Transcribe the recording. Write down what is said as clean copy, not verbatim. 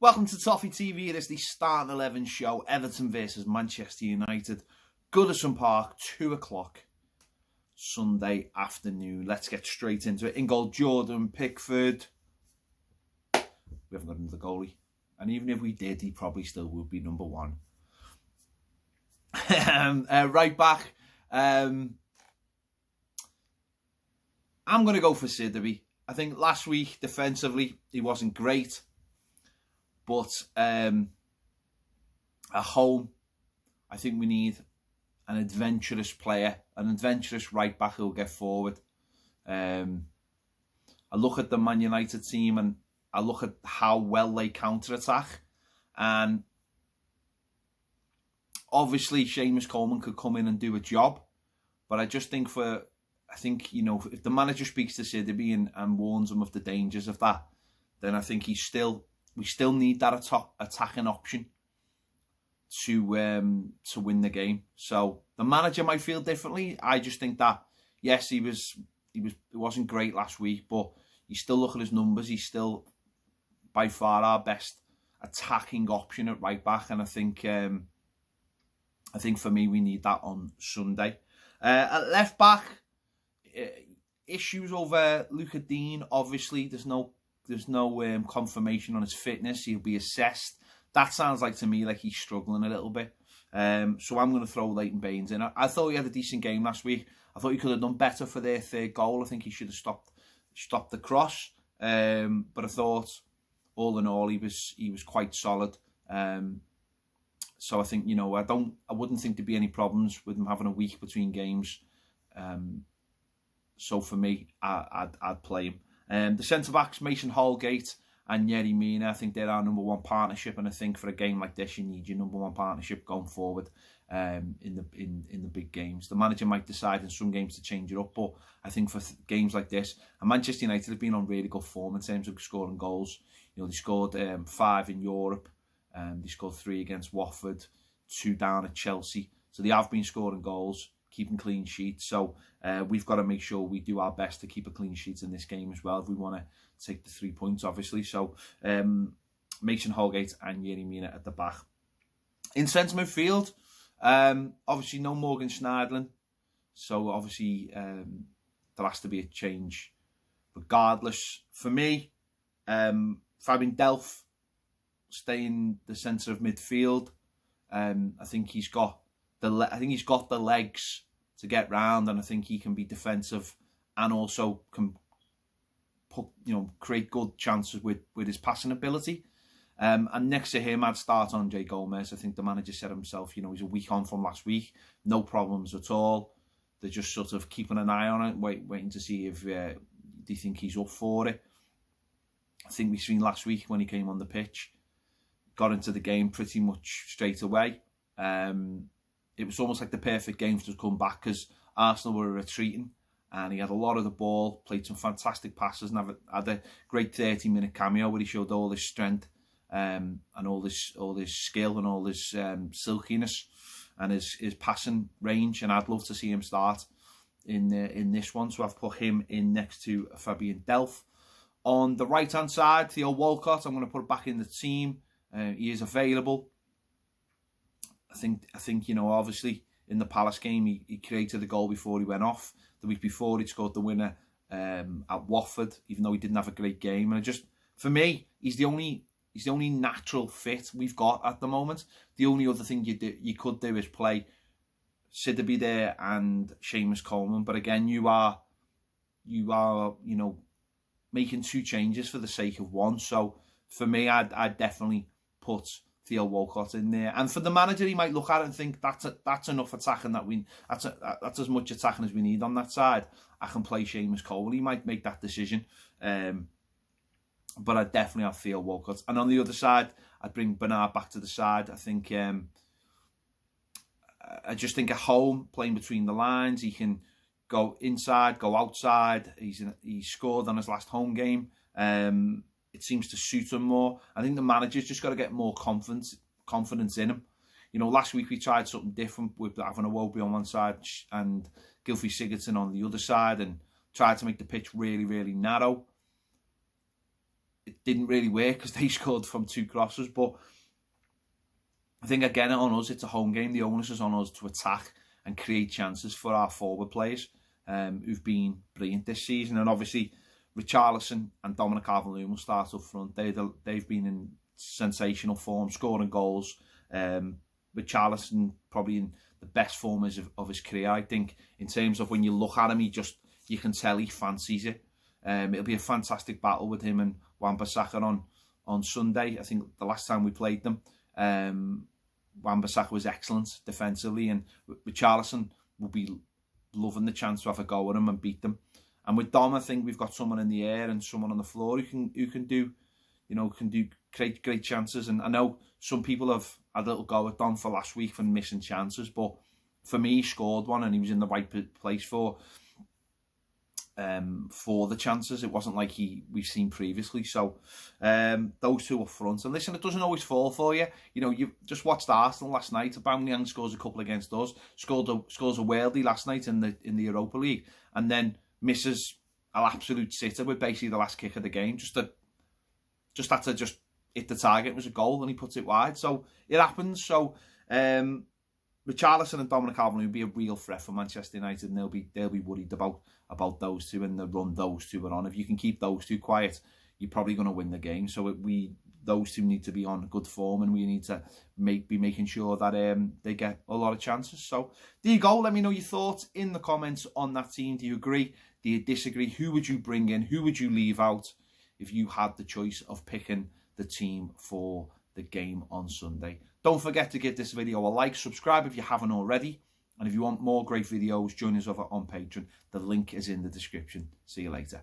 Welcome to Toffee TV. It is the Starting 11 show. Everton versus Manchester United. Goodison Park, 2 o'clock Sunday afternoon. Let's get straight into it. In goal, Jordan Pickford. We haven't got another goalie. And even if we did, he probably still would be number one. Right back. I'm going to go for Sidorby. I think last week, defensively, he wasn't great. But at home, I think we need an adventurous player, an adventurous right back who will get forward. I look at the Man United team and I look at how well they counter-attack. And obviously, Seamus Coleman could come in and do a job. But I just think if the manager speaks to Sidorby and warns him of the dangers of that, then I think we still need that attacking option to win the game. So the manager might feel differently. I just think that yes, he wasn't great last week, but you still look at his numbers. He's still by far our best attacking option at right back, and I think for me we need that on Sunday. At left back, issues over Luca Dean. Obviously, there's no confirmation on his fitness. He'll be assessed. That sounds like to me like he's struggling a little bit. So I'm going to throw Leighton Baines in. I thought he had a decent game last week. I thought he could have done better for their third goal. I think he should have stopped the cross. But I thought, all in all, he was quite solid. So I think, I wouldn't think there'd be any problems with him having a week between games. So for me, I'd play him. The centre-backs, Mason Holgate and Yerry Mina, I think they're our number one partnership, and I think for a game like this, you need your number one partnership going forward in the big games. The manager might decide in some games to change it up, but I think for games like this, and Manchester United have been on really good form in terms of scoring goals. They scored 5 in Europe, they scored 3 against Watford, 2 down at Chelsea, so they have been scoring goals, keeping clean sheets. So we've got to make sure we do our best to keep a clean sheet in this game as well if we want to take the 3 points, obviously. So Mason Holgate and Yerry Mina at the back. In centre midfield, obviously no Morgan Schneiderlin. So obviously there has to be a change. Regardless, for me, Fabian Delph stay in the centre of midfield. I think he's got the legs to get round, and I think he can be defensive and also can create good chances with his passing ability. And next to him, I'd start Andre Gomez. I think the manager said himself, he's a week on from last week, no problems at all. They're just sort of keeping an eye on it, waiting to see if they think he's up for it. I think we've seen last week when he came on the pitch, got into the game pretty much straight away. It was almost like the perfect game to come back because Arsenal were retreating and he had a lot of the ball, played some fantastic passes and had a great 30-minute cameo where he showed all his strength and all this skill and all his silkiness and his passing range. And I'd love to see him start in this one. So I've put him in next to Fabian Delph. On the right-hand side, Theo Walcott, I'm going to put it back in the team. He is available. I think obviously in the Palace game he created a goal before he went off. The week before he'd scored the winner at Watford, even though he didn't have a great game. And for me, he's the only natural fit we've got at the moment. The only other thing you could do is play Sidorby there and Seamus Coleman. But again, you are making 2 changes for the sake of one. So for me, I'd definitely put Theo Walcott in there, and for the manager, he might look at it and think that's enough attacking that's as much attacking as we need on that side. I can play Seamus Coleman. He might make that decision, but I'd definitely have Theo Walcott. And on the other side, I'd bring Bernard back to the side. I just think at home, playing between the lines, he can go inside, go outside. He scored on his last home game. It seems to suit him more. I think the manager's just got to get more confidence in him. Last week we tried something different with having Iwobi on one side and Gylfi Sigurdsson on the other side and tried to make the pitch really, really narrow. it didn't really work because they scored from 2 crosses. But I think, again, on us, it's a home game. The onus is on us to attack and create chances for our forward players, who've been brilliant this season. And obviously, Richarlison and Dominic Calvert-Lewin will start up front. They've been in sensational form, scoring goals. Richarlison probably in the best form of his career, I think. In terms of when you look at him, you can tell he fancies it. It'll be a fantastic battle with him and Wan-Bissaka on Sunday. I think the last time we played them, Wan-Bissaka was excellent defensively, and Richarlison will be loving the chance to have a go at him and beat them. And with Dom, I think we've got someone in the air and someone on the floor who can do great chances. And I know some people have had a little go at Dom for last week for missing chances, but for me, he scored one and he was in the right place for the chances. It wasn't like we've seen previously. So those two up front. And listen, it doesn't always fall for you. You know, you just watched Arsenal last night. Aubameyang scores a couple against us. Scores a worldie last night in the Europa League, and then misses an absolute sitter with basically the last kick of the game. Just had to hit the target. It was a goal, and he puts it wide. So it happens. So Richarlison and Dominic Calvert-Lewin will be a real threat for Manchester United, and they'll be worried about those two and the run those two are on. If you can keep those two quiet, you're probably going to win the game. So those two need to be on good form, and we need to be making sure that they get a lot of chances. So there you go. Let me know your thoughts in the comments on that team. Do you agree? Do you disagree? Who would you bring in? Who would you leave out if you had the choice of picking the team for the game on Sunday? Don't forget to give this video a like, subscribe if you haven't already, and if you want more great videos, join us over on Patreon. The link is in the description. See you later.